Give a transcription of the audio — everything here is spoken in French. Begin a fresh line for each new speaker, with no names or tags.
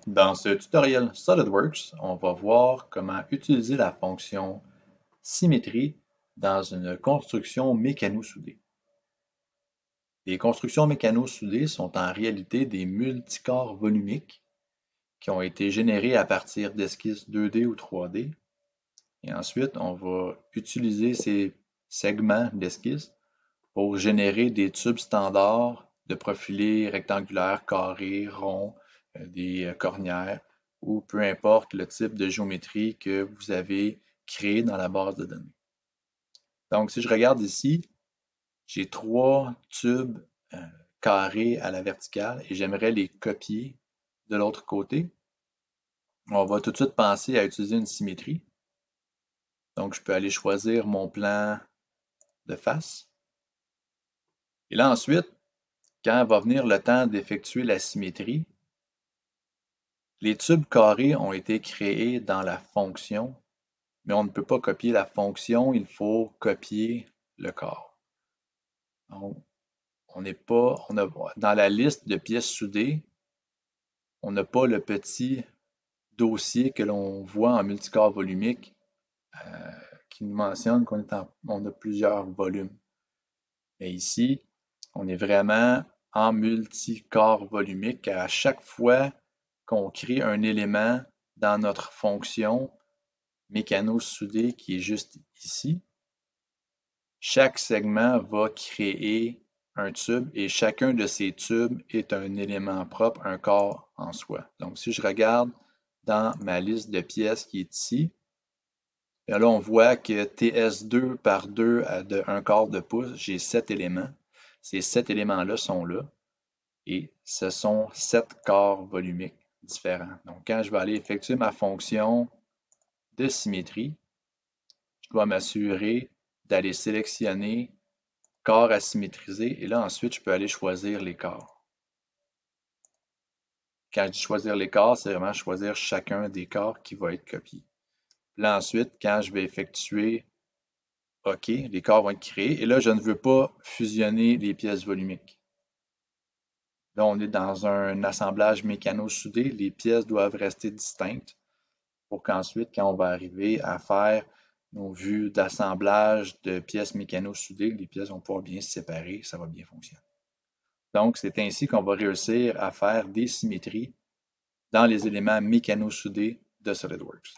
Dans ce tutoriel SolidWorks, on va voir comment utiliser la fonction symétrie dans une construction mécano-soudée. Les constructions mécano-soudées sont en réalité des multicorps volumiques qui ont été générés à partir d'esquisses 2D ou 3D. Et ensuite, on va utiliser ces segments d'esquisse pour générer des tubes standards de profilés rectangulaires, carrés, ronds, des cornières ou peu importe le type de géométrie que vous avez créé dans la base de données. Donc, si je regarde ici, j'ai 3 tubes carrés à la verticale et j'aimerais les copier de l'autre côté. On va tout de suite penser à utiliser une symétrie. Donc, je peux aller choisir mon plan de face. Et là, ensuite, quand va venir le temps d'effectuer la symétrie, les tubes carrés ont été créés dans la fonction, mais on ne peut pas copier la fonction, il faut copier le corps. Donc, dans la liste de pièces soudées, on n'a pas le petit dossier que l'on voit en multicorps volumique qui nous mentionne qu'on a plusieurs volumes. Mais ici, on est vraiment en multicorps volumique. À chaque fois qu'on crée un élément dans notre fonction mécano-soudée qui est juste ici, chaque segment va créer un tube et chacun de ces tubes est un élément propre, un corps en soi. Donc, si je regarde dans ma liste de pièces qui est ici, là, on voit que TS2 par 2 de 1 quart de pouce, j'ai 7 éléments. Ces 7 éléments-là sont là et ce sont 7 corps volumiques différents. Donc, quand je vais aller effectuer ma fonction de symétrie, je dois m'assurer d'aller sélectionner corps à symétriser et là, ensuite, je peux aller choisir les corps. Quand je dis choisir les corps, c'est vraiment choisir chacun des corps qui va être copié. Là, ensuite, quand je vais effectuer OK, les corps vont être créés. Et là, je ne veux pas fusionner les pièces volumiques. Là, on est dans un assemblage mécano-soudé. Les pièces doivent rester distinctes pour qu'ensuite, quand on va arriver à faire nos vues d'assemblage de pièces mécano-soudées, les pièces vont pouvoir bien se séparer, ça va bien fonctionner. Donc, c'est ainsi qu'on va réussir à faire des symétries dans les éléments mécano-soudés de SolidWorks.